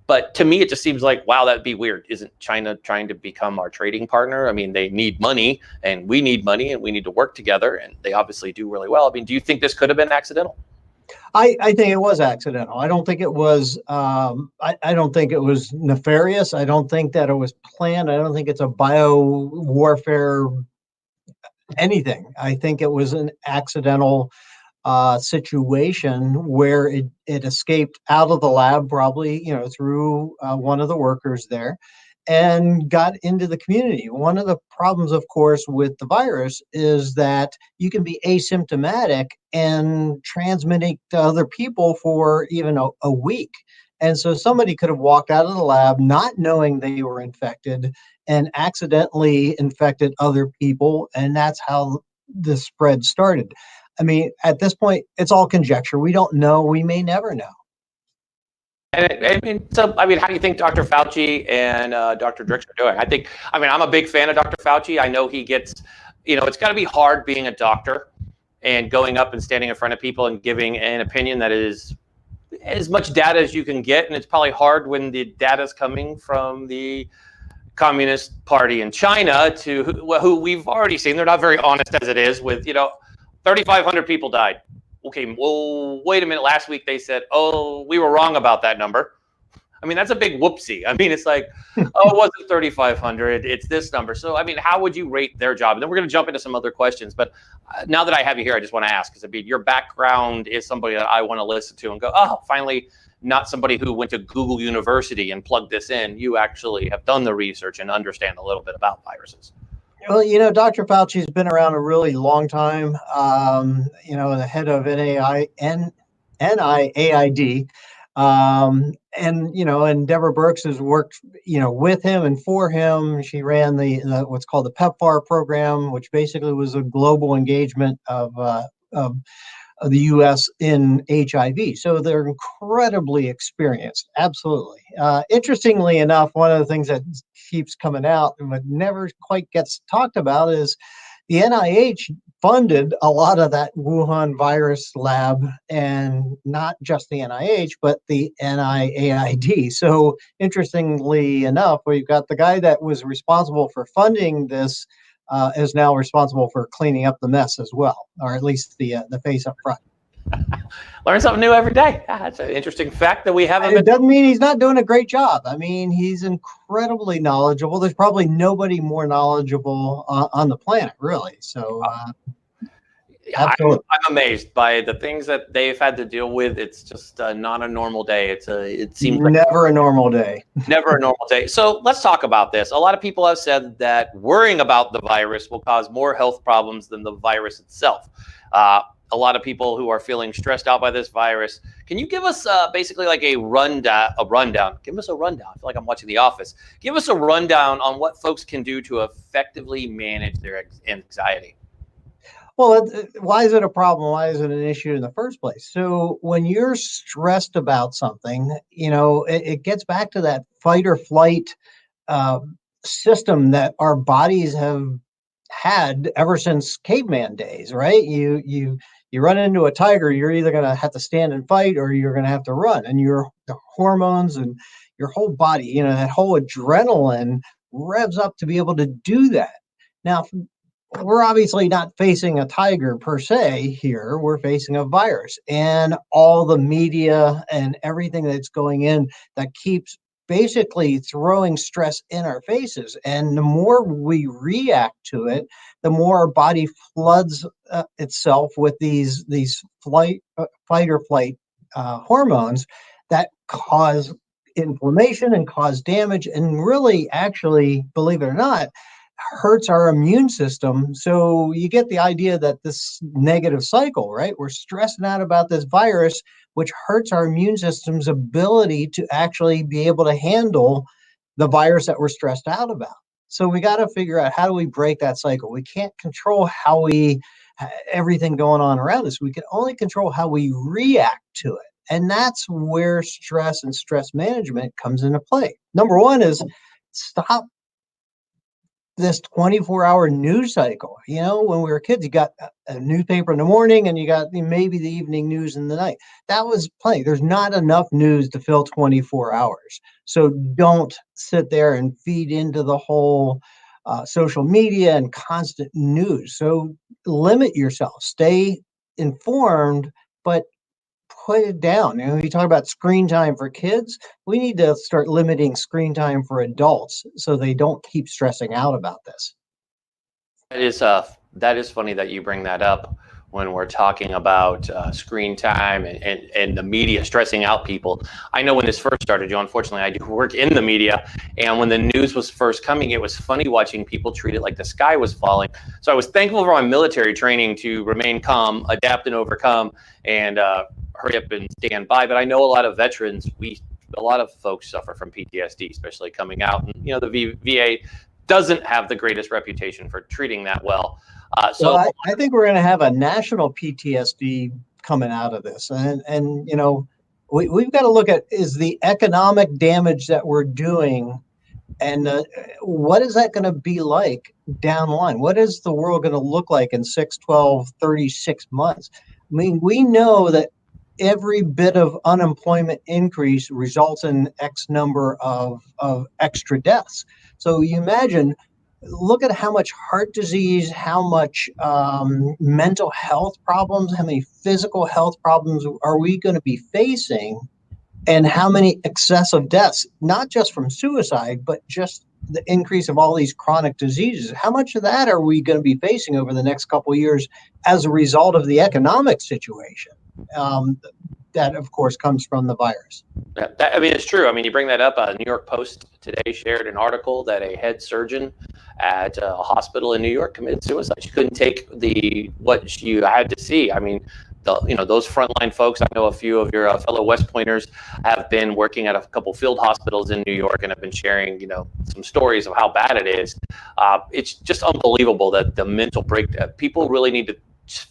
But to me, it just seems like, wow, that'd be weird. Isn't China trying to become our trading partner? I mean, they need money, and we need money, and we need to work together, and they obviously do really well. I mean, do you think this could have been accidental? I think it was accidental. I don't think it was. I don't think it was nefarious. I don't think that it was planned. I don't think it's a bio warfare anything. I think it was an accidental situation where it escaped out of the lab, probably through one of the workers there, and got into the community. One of the problems, of course, with the virus is that you can be asymptomatic and transmitting to other people for even a week. And so somebody could have walked out of the lab not knowing they were infected and accidentally infected other people. And that's how the spread started. I mean, at this point, it's all conjecture. We don't know. We may never know. And how do you think Dr. Fauci and Dr. Drix are doing? I'm a big fan of Dr. Fauci. I know he gets, it's got to be hard being a doctor and going up and standing in front of people and giving an opinion that is as much data as you can get. And it's probably hard when the data is coming from the Communist Party in China, to who we've already seen. They're not very honest as it is with, 3,500 people died. Okay, well, wait a minute. Last week they said, oh, we were wrong about that number. I mean, that's a big whoopsie. I mean, it's like, oh, it wasn't 3,500. It's this number. So, I mean, how would you rate their job? And then we're going to jump into some other questions. But now that I have you here, I just want to ask, because your background is somebody that I want to listen to and go, oh, finally, not somebody who went to Google University and plugged this in. You actually have done the research and understand a little bit about viruses. Well, Dr. Fauci's been around a really long time, the head of NIAID. And Deborah Birx has worked, with him and for him. She ran the what's called the PEPFAR program, which basically was a global engagement of the U.S. in HIV. So they're incredibly experienced. Absolutely. Interestingly enough, one of the things that keeps coming out but never quite gets talked about is the NIH funded a lot of that Wuhan virus lab, and not just the NIH, but the NIAID. So interestingly enough, we've got the guy that was responsible for funding this is now responsible for cleaning up the mess as well, or at least the face up front. Learn something new every day. That's an interesting fact that we haven't. It doesn't mean he's not doing a great job. I mean, he's incredibly knowledgeable. There's probably nobody more knowledgeable on the planet, really. So, absolutely. I'm amazed by the things that they've had to deal with. It's just not a normal day. It seems like never a normal day. Never a normal day. So let's talk about this. A lot of people have said that worrying about the virus will cause more health problems than the virus itself. A lot of people who are feeling stressed out by this virus. Can you give us basically like a rundown? Give us a rundown. I feel like I'm watching The Office. Give us a rundown on what folks can do to effectively manage their anxiety. Well, why is it a problem? Why is it an issue in the first place? So when you're stressed about something, it gets back to that fight or flight uh, system that our bodies have had ever since caveman days, right? You run into a tiger, you're either going to have to stand and fight or you're going to have to run, and the hormones and your whole body, that whole adrenaline revs up to be able to do that. Now, we're obviously not facing a tiger per se here. We're facing a virus, and all the media and everything that's going in that keeps basically throwing stress in our faces. And the more we react to it, the more our body floods itself with these fight or flight hormones that cause inflammation and cause damage, and really, actually, believe it or not, hurts our immune system. So you get the idea that this negative cycle, right? We're stressing out about this virus, which hurts our immune system's ability to actually be able to handle the virus that we're stressed out about. So we got to figure out, how do we break that cycle? We can't control everything going on around us. We can only control how we react to it. And that's where stress and stress management comes into play. Number one is stop this 24-hour news cycle. When we were kids, you got a newspaper in the morning and you got maybe the evening news in the night. That was plenty. There's not enough news to fill 24 hours. So don't sit there and feed into the whole social media and constant news. So limit yourself, stay informed, but put it down. You talk about screen time for kids. We need to start limiting screen time for adults so they don't keep stressing out about this. That is funny that you bring that up when we're talking about screen time and the media stressing out people. I know when this first started, unfortunately, I do work in the media, and when the news was first coming, it was funny watching people treat it like the sky was falling. So I was thankful for my military training to remain calm, adapt and overcome, and hurry up and stand by. But I know a lot of veterans, a lot of folks suffer from PTSD, especially coming out. And, the VA doesn't have the greatest reputation for treating that well. So I think we're going to have a national PTSD coming out of this. And we've got to look at, is the economic damage that we're doing, and what is that going to be like down the line? What is the world going to look like in 6, 12, 36 months? I mean, we know that every bit of unemployment increase results in X number of extra deaths. So you imagine, look at how much heart disease, how much mental health problems, how many physical health problems are we going to be facing, and how many excessive deaths, not just from suicide, but just the increase of all these chronic diseases. How much of that are we going to be facing over the next couple of years as a result of the economic situation? That, of course, comes from the virus. It's true. You bring that up. New York Post today shared an article that a head surgeon at a hospital in New York committed suicide. She couldn't take what she had to see. Those frontline folks. I know a few of your fellow West Pointers have been working at a couple field hospitals in New York and have been sharing, some stories of how bad it is. It's just unbelievable that the mental breakdown. People really need to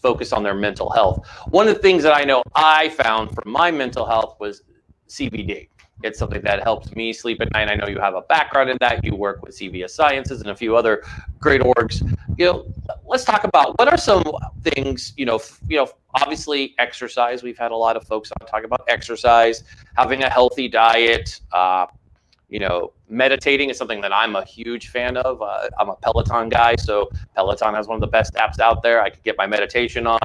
focus on their mental health. One of the things that I know I found for my mental health was CBD. It's something that helps me sleep at night. I know you have a background in that. You work with CVS Sciences and a few other great orgs. Let's talk about what are some things, obviously exercise. We've had a lot of folks talk about exercise, having a healthy diet, meditating is something that I'm a huge fan of. I'm a Peloton guy, so Peloton has one of the best apps out there. I could get my meditation on.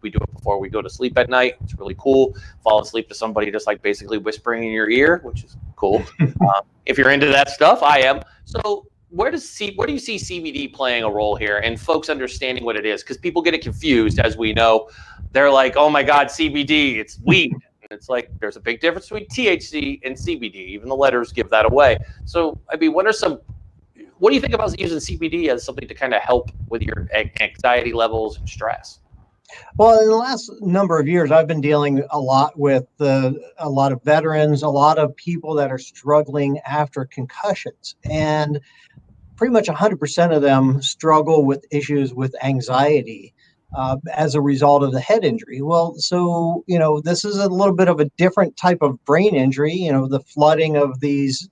We do it before we go to sleep at night. It's really cool. Fall asleep to somebody just like basically whispering in your ear, which is cool. If you're into that stuff, I am. So where do you see CBD playing a role here and folks understanding what it is? Because people get it confused, as we know. They're like, oh my God, CBD, it's weed. It's like there's a big difference between THC and CBD. Even the letters give that away. So, what do you think about using CBD as something to kind of help with your anxiety levels and stress? Well, in the last number of years, I've been dealing a lot with a lot of veterans, a lot of people that are struggling after concussions. And pretty much 100% of them struggle with issues with anxiety. as a result of the head injury. Well, so, this is a little bit of a different type of brain injury. The flooding of these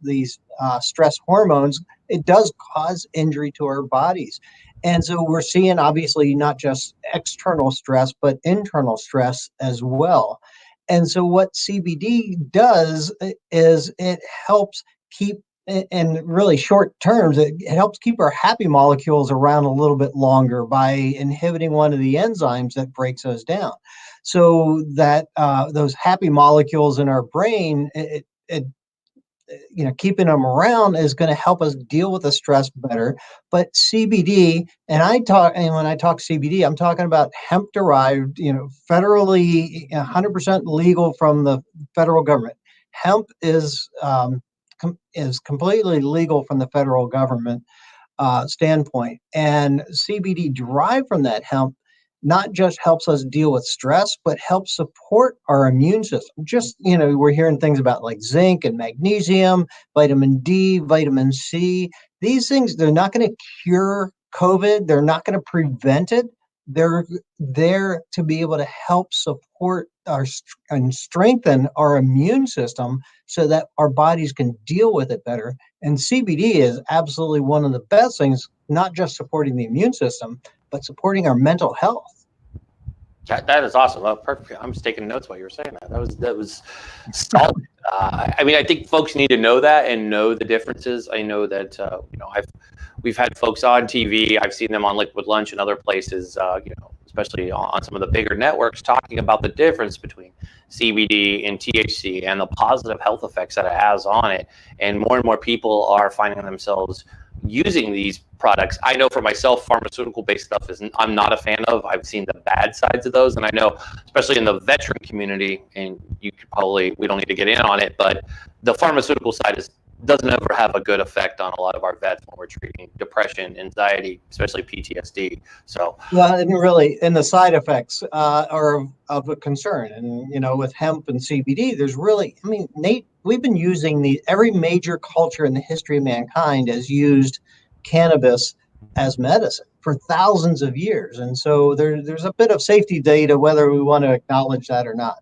stress hormones, it does cause injury to our bodies. And so we're seeing, obviously, not just external stress, but internal stress as well. And so what CBD does is it helps keep, in really short terms, it helps keep our happy molecules around a little bit longer by inhibiting one of the enzymes that breaks those down. So that those happy molecules in our brain, keeping them around is going to help us deal with the stress better. But CBD, and when I talk CBD, I'm talking about hemp derived, federally 100% legal from the federal government. Hemp is completely legal from the federal government standpoint, and CBD derived from that hemp not just helps us deal with stress, but helps support our immune system. Just, we're hearing things about like zinc and magnesium, vitamin D, vitamin C. These things, they're not going to cure COVID. They're not going to prevent it. They're there to be able to help support and strengthen our immune system so that our bodies can deal with it better. And CBD is absolutely one of the best things, not just supporting the immune system, but supporting our mental health. That is awesome. Oh, perfect. I'm just taking notes while you were saying that. That was solid. I think folks need to know that and know the differences. I know that we've had folks on TV. I've seen them on Liquid Lunch and other places. Especially on some of the bigger networks, talking about the difference between CBD and THC and the positive health effects that it has on it. And more people are finding themselves using these products. I know for myself, pharmaceutical-based stuff I'm not a fan of. I've seen the bad sides of those, and I know, especially in the veteran community, and we don't need to get in on it, but the pharmaceutical side doesn't ever have a good effect on a lot of our vets when we're treating depression, anxiety, especially PTSD. So, well, and the side effects are of a concern. And with hemp and CBD, there's really, Nate, we've been using every major culture in the history of mankind has used cannabis as medicine for thousands of years, and so there's a bit of safety data whether we want to acknowledge that or not.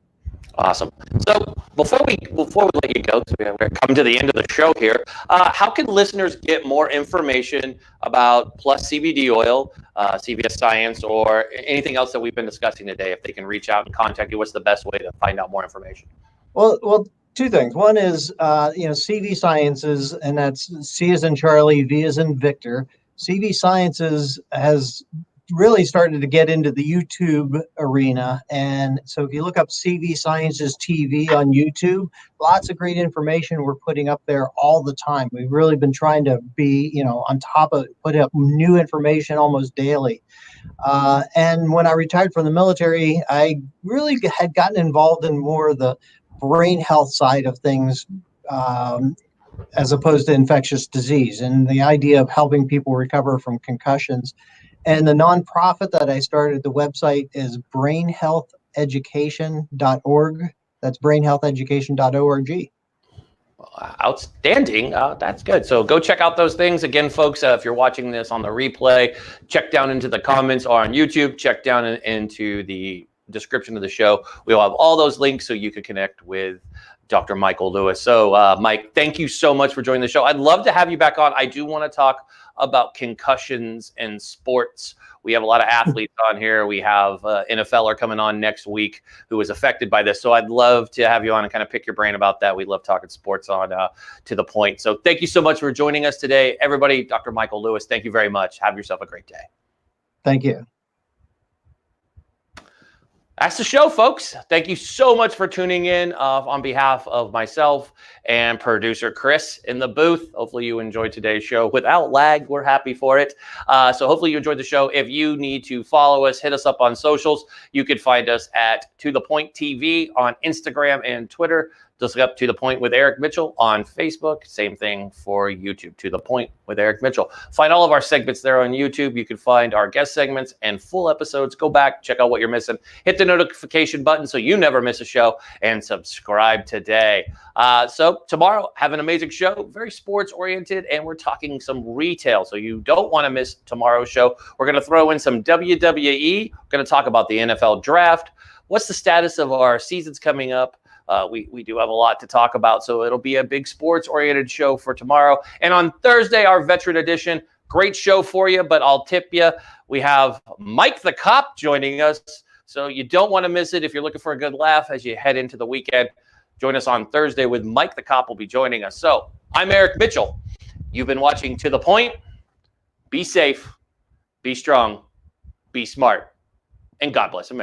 Awesome. So before we let you go, because we're coming to the end of the show here, how can listeners get more information about Plus CBD oil, CVS Science, or anything else that we've been discussing today? If they can reach out and contact you, what's the best way to find out more information? Well, two things. One is, CV Sciences, and that's C as in Charlie, V as in Victor. CV Sciences has really started to get into the YouTube arena. And so if you look up CV Sciences TV on YouTube, lots of great information we're putting up there all the time. We've really been trying to be, on top of putting up new information almost daily. And when I retired from the military, I really had gotten involved in more of the brain health side of things, as opposed to infectious disease, and the idea of helping people recover from concussions. And the nonprofit that I started, the website is brainhealtheducation.org. That's brainhealtheducation.org. Outstanding. That's good. So go check out those things. Again, folks, if you're watching this on the replay, check down into the comments or on YouTube, check down into the description of the show. We'll have all those links so you can connect with Dr. Michael Lewis. So, Mike, thank you so much for joining the show. I'd love to have you back on. I do want to talk about concussions and sports. We have a lot of athletes on here. We have NFLer coming on next week who was affected by this. So I'd love to have you on and kind of pick your brain about that. We love talking sports on To The Point. So thank you so much for joining us today. Everybody, Dr. Michael Lewis, thank you very much. Have yourself a great day. Thank you. That's the show, folks. Thank you so much for tuning in on behalf of myself and producer Chris in the booth. Hopefully you enjoyed today's show without lag. We're happy for it. So hopefully you enjoyed the show. If you need to follow us, hit us up on socials. You can find us at To The Point TV on Instagram and Twitter. Just look up To The Point with Eric Mitchell on Facebook. Same thing for YouTube, To The Point with Eric Mitchell. Find all of our segments there on YouTube. You can find our guest segments and full episodes. Go back, check out what you're missing. Hit the notification button so you never miss a show, and subscribe today. So tomorrow, have an amazing show, very sports-oriented, and we're talking some retail, so you don't want to miss tomorrow's show. We're going to throw in some WWE. We're going to talk about the NFL draft. What's the status of our seasons coming up? We do have a lot to talk about, so it'll be a big sports-oriented show for tomorrow. And on Thursday, our Veteran Edition, great show for you, but I'll tip you. We have Mike the Cop joining us, so you don't want to miss it if you're looking for a good laugh as you head into the weekend. Join us on Thursday with Mike the Cop will be joining us. So I'm Eric Mitchell. You've been watching To The Point. Be safe, be strong, be smart, and God bless America.